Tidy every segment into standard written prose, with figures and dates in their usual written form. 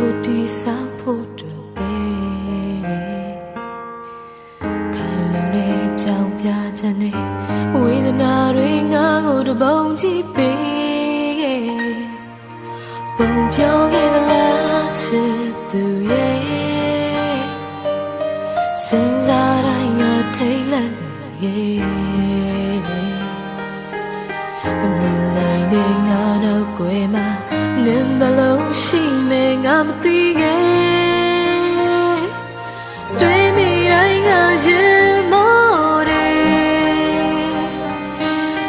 ကိုတီးစားဖို့တော့ပဲခိုင်လုံတဲ့ကြောင်ပြချက်နဲ့ဝေဒနာတွေငါကိုတပုံကြည့်ပေးပုံပြောခဲ့သလားချစ်သူရဲ့စဉ်းစားတိုင်းငါထိတ်လန့်ရဲ့မမြင်နိုင်တဲ့ငါတော့ကွယ်မှာနင်ဘလို့ရှိမယ်ငါမသိခဲ့တွေ့မိတိုင်းငါရင်မောတယ်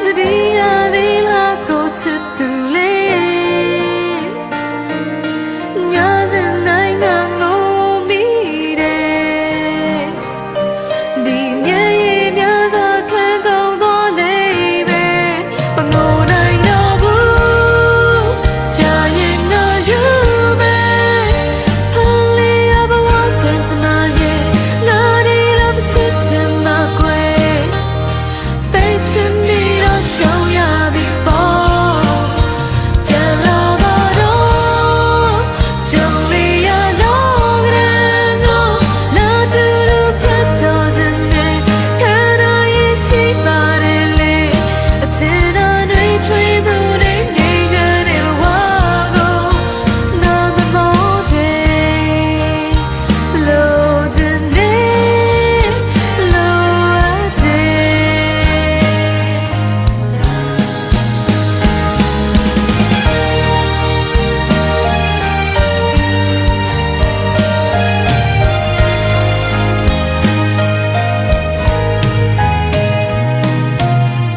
သတိရသေးလားကိုချစ်သူလေးငါစနိုင်ငါငိုမိတယ်ဒီမြဲရများစွာခံကောင်းသောနေပဲမငိုနိုင်တော့ဘူးကြာရင်ငါယူမယ်ဖန်လေးရဘဝကံကြမရဲ့ငါဒီလိုချစ်ချင်မှာကွယ်သိချင်နေတော့ရှုံးရပြီပေါ့ပြန်လာပါတော့ကြုံလေးရတော့ကလေးတော့လာတူတူဖြတ်တော်တဲ့နေ့ခံရရင်ရှိပါတယ်လေအချစ်တော်တွေထွေးမှုတွေငြိမ်းချမ်းတဲ့ဘဝကိုနာမမောတယ်လို့တဲ့နေ့လို့အပ်တယ်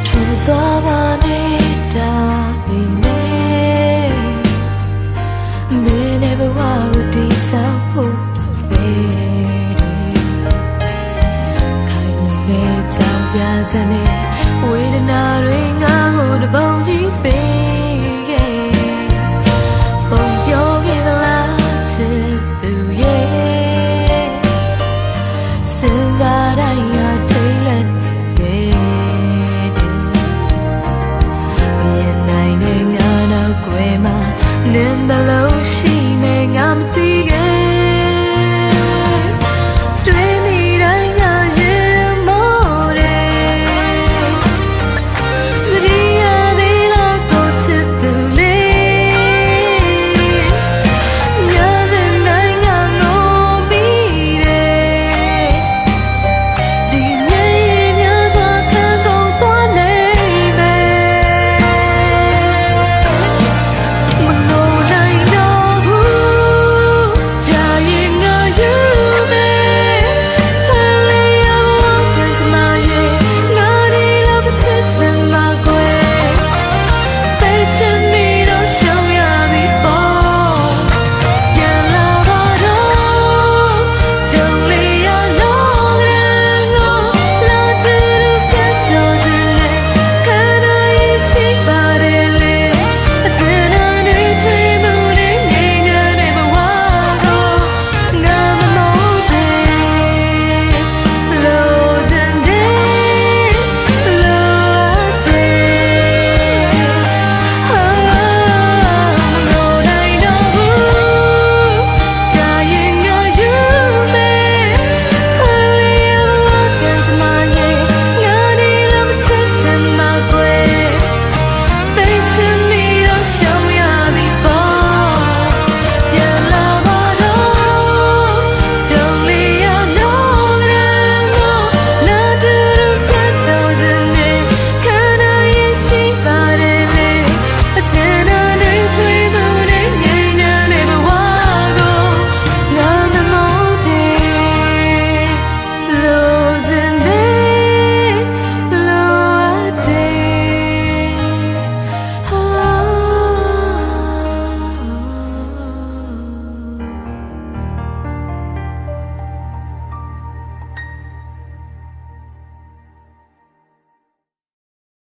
ထူသွားပါနေတာနေမယ်မင်းနဲ့ဘဝကိုတည်ဆောက်ဖို့ပဲခိုင်လုံတဲ့ကြောင်ပြချက်နဲ့ဝေဒနာတွေငါကိုတပုံကြည့်ပေးခဲ့ပုံပြောခဲ့သလားချစ်သူရဲ့စဉ်းစားတိုင်းငါထိတ်လန့်ရဲ့မြင်နိုင်တဲ့ငါတော့ကွယ်မှာနင်ဘလို့ရှိမယ်ငါမသိ